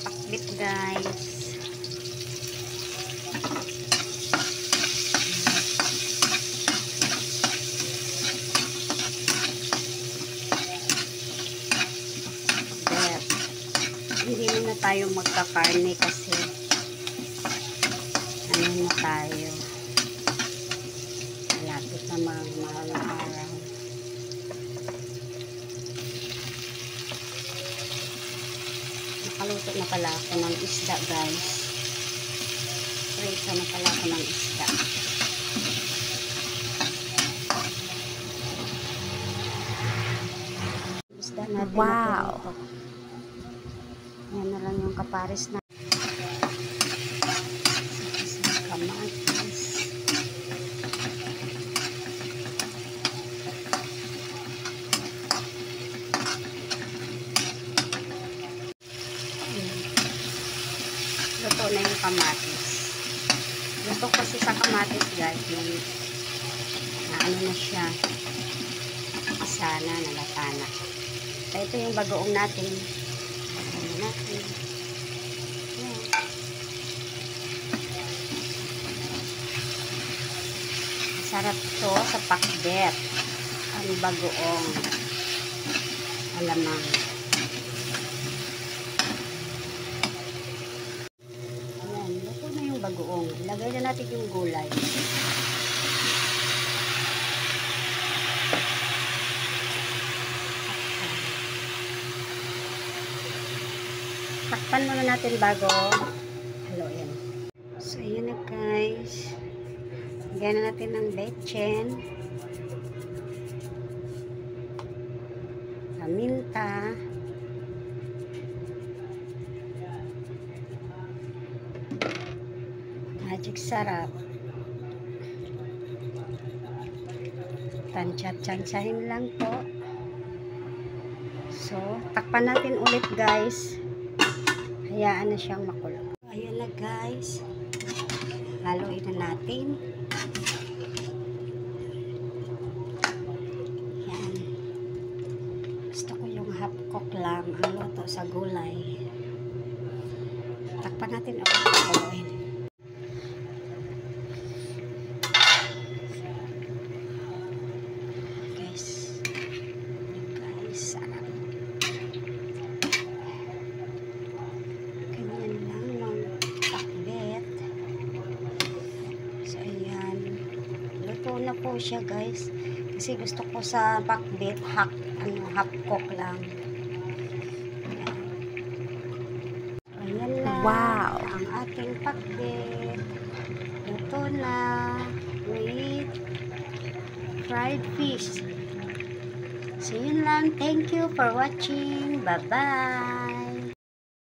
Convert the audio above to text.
pakbit, guys. Hindi na tayo magkakarne kasi ano na tayo, malapit na mahal na araw. Nakaluto na pala ako ng isda, guys. Prito na pala ako ng isda. Isda natin. Wow! Yan na lang yung kapares na kamatis. Luto na yung kamatis. Gusto kasi sa kamatis, guys, yung ano na siya, isa na, nalata na. Kaya ito yung bagoong natin. Natin. Yan. Masarap to sa pakbet. Ang bagoong alamang. Ayan, luto na yung bagoong. Lagay na natin yung gulay. Takpan muna natin bago haluin. So, yun na, guys. Lagyan na natin ng betchen, paminta, magic sarap, tansya-tansyahin lang po. So, takpan natin ulit, guys. Hayaan na siyang makulo. Ayan na, guys. Haluin na natin. Yan. Gusto ko yung half cook lang ang luto sa gulay. Takpan natin ulit. Haluin. Sarap. Na po siya, guys, kasi gusto ko sa pakbet half cook lang. Ayan na. Wow, ang ating pakbet luto na with fried fish. So yun lang, thank you for watching, bye bye.